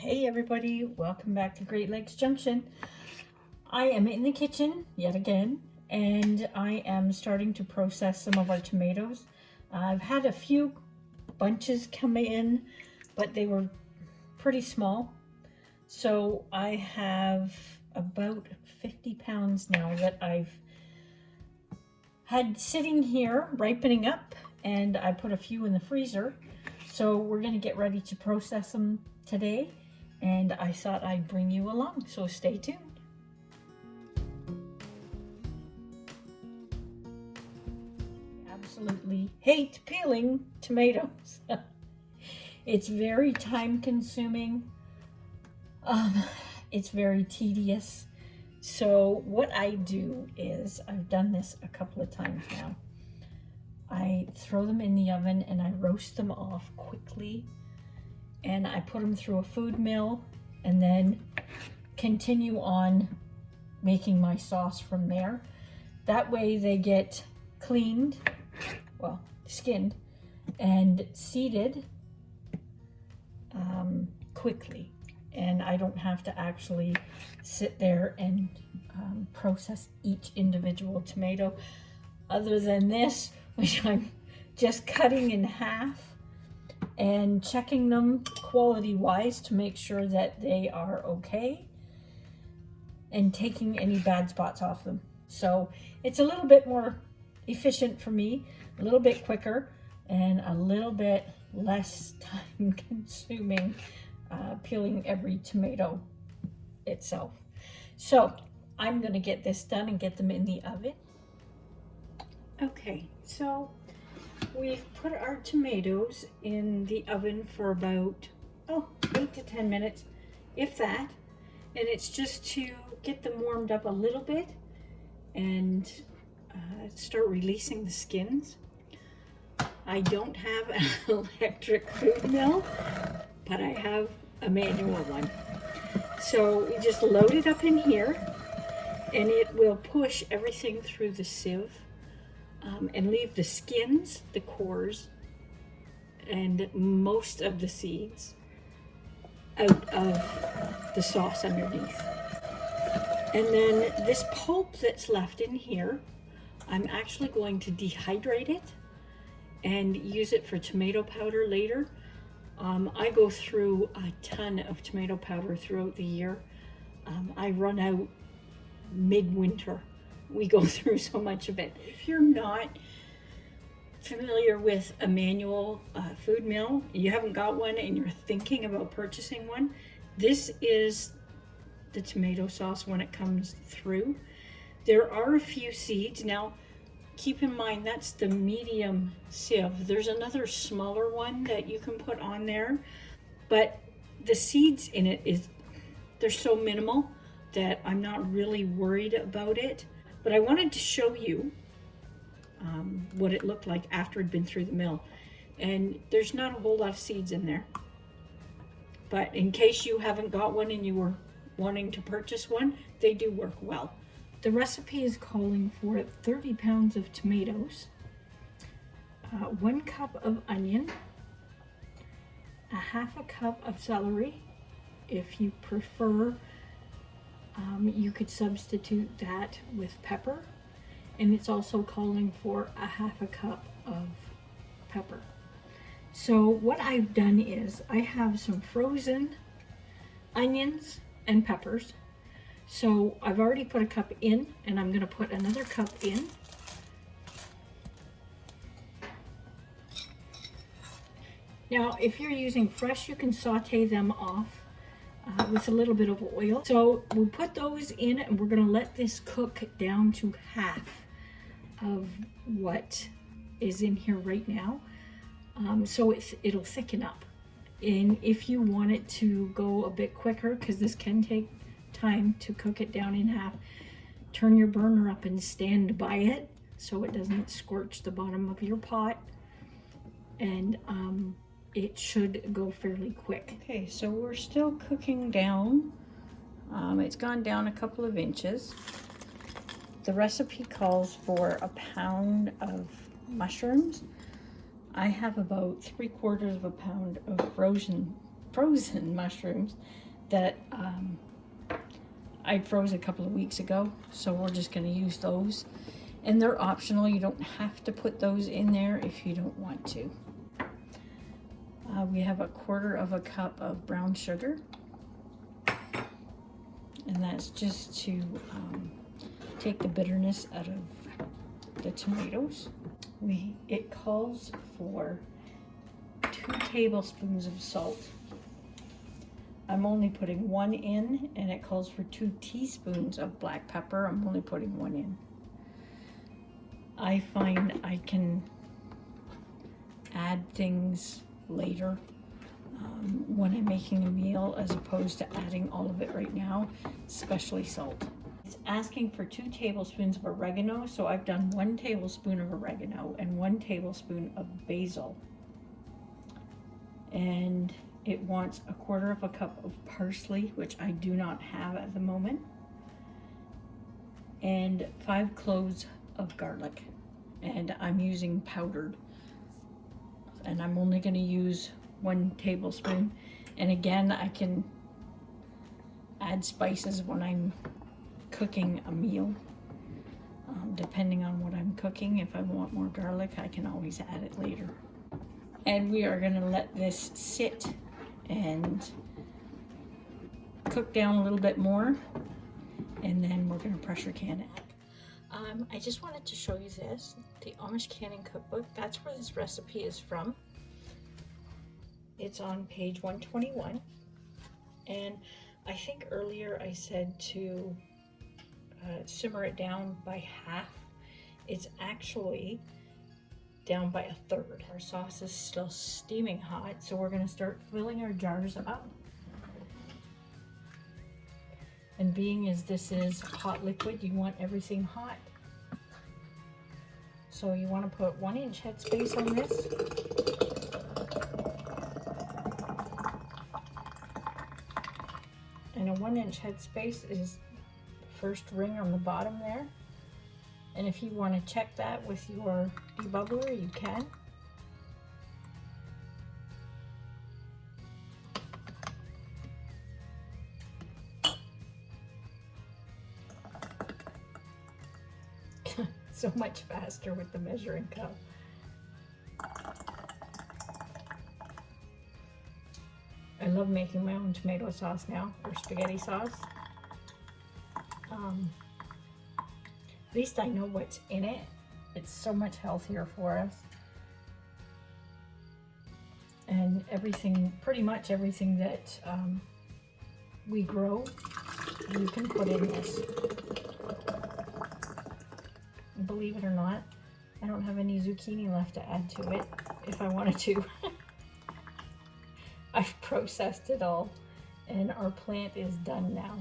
Hey everybody, welcome back to Great Lakes Junction. I am in the kitchen yet again, and I am starting to process some of our tomatoes. I've had a few bunches come in, but they were pretty small. So I have about 50 pounds now that I've had sitting here ripening up, and I put a few in the freezer. So we're going to get ready to process them today, and I thought I'd bring you along, so stay tuned. I absolutely hate peeling tomatoes. It's very time consuming. It's very tedious. So what I do is, I've done this a couple of times now. I throw them in the oven and I roast them off quickly, and I put them through a food mill and then continue on making my sauce from there. That way they get cleaned, well, skinned and seeded quickly, and I don't have to actually sit there and process each individual tomato, other than this, which I'm just cutting in half and checking them quality wise to make sure that they are okay, and taking any bad spots off them. So it's a little bit more efficient for me, a little bit quicker, and a little bit less time consuming peeling every tomato itself. So I'm going to get this done and get them in the oven. Okay, so we've put our tomatoes in the oven for about 8 to 10 minutes, if that, and it's just to get them warmed up a little bit and start releasing the skins. I don't have an electric food mill, but I have a manual one. So we just load it up in here, and it will push everything through the sieve and leave the skins, the cores, and most of the seeds out of the sauce underneath. And then this pulp that's left in here, I'm actually going to dehydrate it and use it for tomato powder later. I go through a ton of tomato powder throughout the year. I run out midwinter. We go through so much of it. If you're not familiar with a manual food mill, you haven't got one and you're thinking about purchasing one, this is the tomato sauce when it comes through. There are a few seeds. Now, keep in mind that's the medium sieve. There's another smaller one that you can put on there, but the seeds in it they're so minimal that I'm not really worried about it. But I wanted to show you what it looked like after it'd been through the mill. And there's not a whole lot of seeds in there. But in case you haven't got one and you were wanting to purchase one, they do work well. The recipe is calling for 30 pounds of tomatoes, 1 cup of onion, a half a cup of celery. If you prefer, you could substitute that with pepper, and it's also calling for a half a cup of pepper. So what I've done is I have some frozen onions and peppers. So I've already put a cup in, and I'm going to put another cup in. Now, if you're using fresh, you can saute them off with a little bit of oil. So we'll put those in, and we're going to let this cook down to half of what is in here right now. So it'll thicken up. And if you want it to go a bit quicker, because this can take time to cook it down in half, turn your burner up and stand by it so it doesn't scorch the bottom of your pot, and it should go fairly quick. Okay, so we're still cooking down. It's gone down a couple of inches. The recipe calls for a pound of mushrooms. I have about 3/4 of a pound of frozen frozen mushrooms that I froze a couple of weeks ago, so we're just going to use those. And they're optional. You don't have to put those in there if you don't want to. We have 1/4 cup of brown sugar, and that's just to take the bitterness out of the tomatoes. It calls for 2 tablespoons of salt. I'm only putting 1 in, and it calls for 2 teaspoons of black pepper. I'm only putting 1 in. I find I can add things later when I'm making a meal, as opposed to adding all of it right now, especially salt. It's asking for 2 tablespoons of oregano, so I've done 1 tablespoon of oregano and 1 tablespoon of basil. And it wants 1/4 cup of parsley, which I do not have at the moment, and 5 cloves of garlic. And I'm using powdered, and I'm only going to use 1 tablespoon. And again, I can add spices when I'm cooking a meal, depending on what I'm cooking. If I want more garlic, I can always add it later. And we are going to let this sit and cook down a little bit more, and then we're going to pressure can it. I just wanted to show you this, the Amish Canning Cookbook. That's where this recipe is from. It's on page 121, and I think earlier I said to simmer it down by half. It's actually down by 1/3. Our sauce is still steaming hot, so we're going to start filling our jars up. And being as this is hot liquid, you want everything hot. So you want to put 1 inch headspace on this. And a 1 inch headspace is the first ring on the bottom there. And if you want to check that with your debubbler, you can. So much faster with the measuring cup. I love making my own tomato sauce now, or spaghetti sauce. At least I know what's in it. It's so much healthier for us. And everything, pretty much everything that we grow, you can put in this. Believe it or not, I don't have any zucchini left to add to it if I wanted to. I've processed it all, and our plant is done now,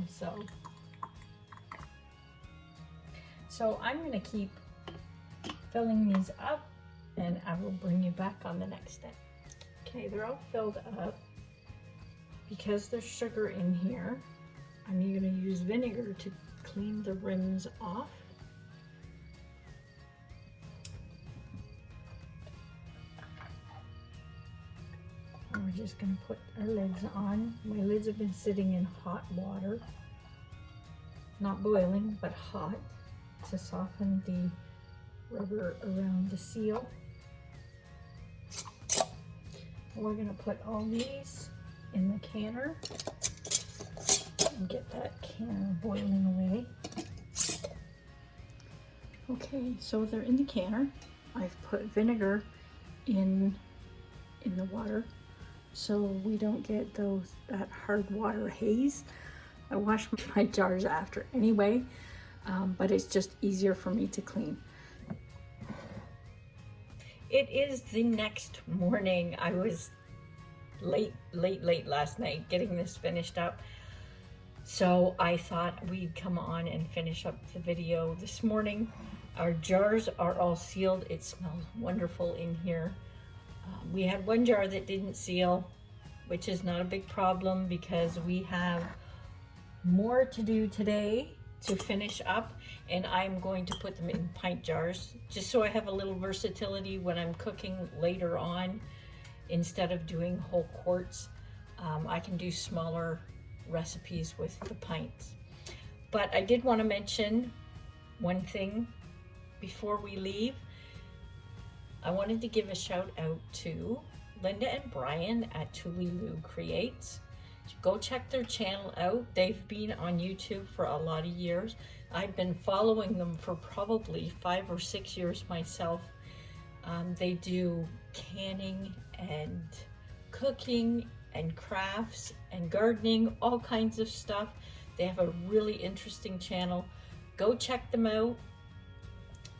so I'm going to keep filling these up, and I will bring you back on the next step. Okay, they're all filled up. Because there's sugar in here, I'm going to use vinegar to clean the rims off. And we're just going to put our lids on. My lids have been sitting in hot water, not boiling, but hot, to soften the rubber around the seal. We're going to put all these in the canner and get that canner boiling away. Okay, so they're in the canner. I've put vinegar in the water so we don't get that hard water haze. I wash my jars after anyway, but it's just easier for me to clean. It is the next morning. I was late last night getting this finished up, so I thought we'd come on and finish up the video this morning. Our jars are all sealed. It smells wonderful in here. We had one jar that didn't seal, which is not a big problem because we have more to do today to finish up, and I'm going to put them in pint jars just so I have a little versatility when I'm cooking later on. Instead of doing whole quarts, I can do smaller recipes with the pints. But I did want to mention one thing before we leave. I wanted to give a shout out to Linda and Brian at Tuliloo Creates. Go check their channel out. They've been on YouTube for a lot of years. I've been following them for probably 5 or 6 years myself. They do canning and cooking and crafts and gardening, all kinds of stuff. They have a really interesting channel. Go check them out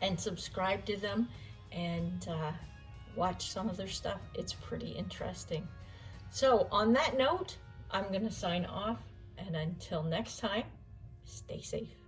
and subscribe to them and watch some of their stuff. It's pretty interesting. So on that note, I'm going to sign off, and until next time, stay safe.